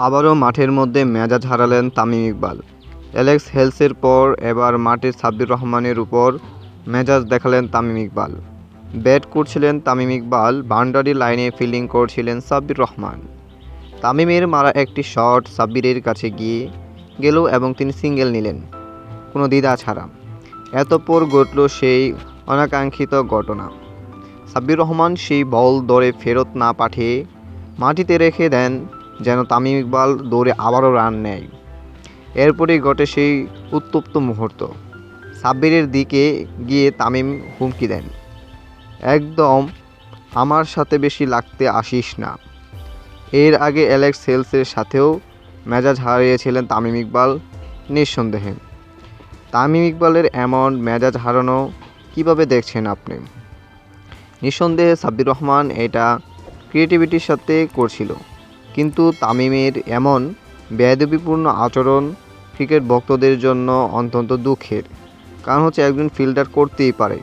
আবারও মাঠের মধ্যে মেজাজ হারালেন তামিম ইকবাল। অ্যালেক্স হেলসের পর এবার মাঠে সাব্বির রহমানের উপর মেজাজ দেখালেন তামিম ইকবাল। ব্যাট করছিলেন তামিম ইকবাল, বাউন্ডারি লাইনে ফিল্ডিং করছিলেন সাব্বির রহমান। তামিমের মারা একটি শট সাব্বিরের কাছে গিয়ে গেল এবং তিনি সিঙ্গেল নিলেন কোনো দ্বিধা ছাড়া। এতপর ঘটল সেই অনাকাঙ্ক্ষিত ঘটনা। সাব্বির রহমান সেই বল দৌড়ে ফেরত না পাঠিয়ে মাটিতে রেখে দেন যেন তামিম ইকবাল দৌড়ে আবারও রান নেয়। এরপরেই ঘটে সেই উত্তপ্ত মুহূর্ত। সাব্বিরের দিকে গিয়ে তামিম হুমকি দেন, একদম আমার সাথে বেশি লাগতে আসিস না। এর আগে অ্যালেক্স হেলসের সাথেও মেজাজ হারিয়েছিলেন তামিম ইকবাল নিঃসন্দেহে। তামিম ইকবালের এমন মেজাজ হারানো কীভাবে দেখছেন আপনি? নিঃসন্দেহে সাব্বির রহমান এটা ক্রিয়েটিভিটির সাথে করছিল, কিন্তু তামিমের এমন বেয়াদবিপূর্ণ আচরণ ক্রিকেট ভক্তদের জন্য অত্যন্ত দুঃখের। কারণ হচ্ছে একজন ফিল্ডার করতেই পারে,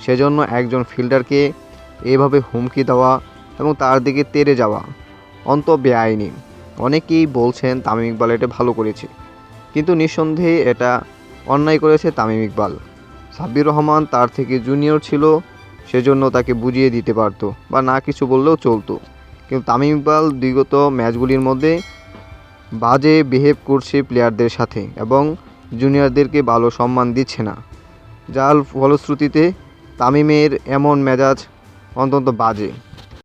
সেজন্য একজন ফিল্ডারকে এভাবে হুমকি দেওয়া এবং তার দিকে তেড়ে যাওয়া অন্তত বেআইনি। অনেকেই বলছেন তামিম ইকবাল এটা ভালো করেছে, কিন্তু নিঃসন্দেহে এটা অন্যায় করেছে তামিম ইকবাল। সাব্বির রহমান তার থেকে জুনিয়র ছিল, সেজন্য তাকে বুঝিয়ে দিতে পারতো বা না কিছু বললেও চলতো। কিন্তু তামিম ইকবাল বিগত ম্যাচগুলির মধ্যে বাজে বিহেভ করছে প্লেয়ারদের সাথে এবং জুনিয়রদেরকে ভালো সম্মান দিচ্ছে না, যার ফলশ্রুতিতে তামিমের এমন মেজাজ অত্যন্ত বাজে।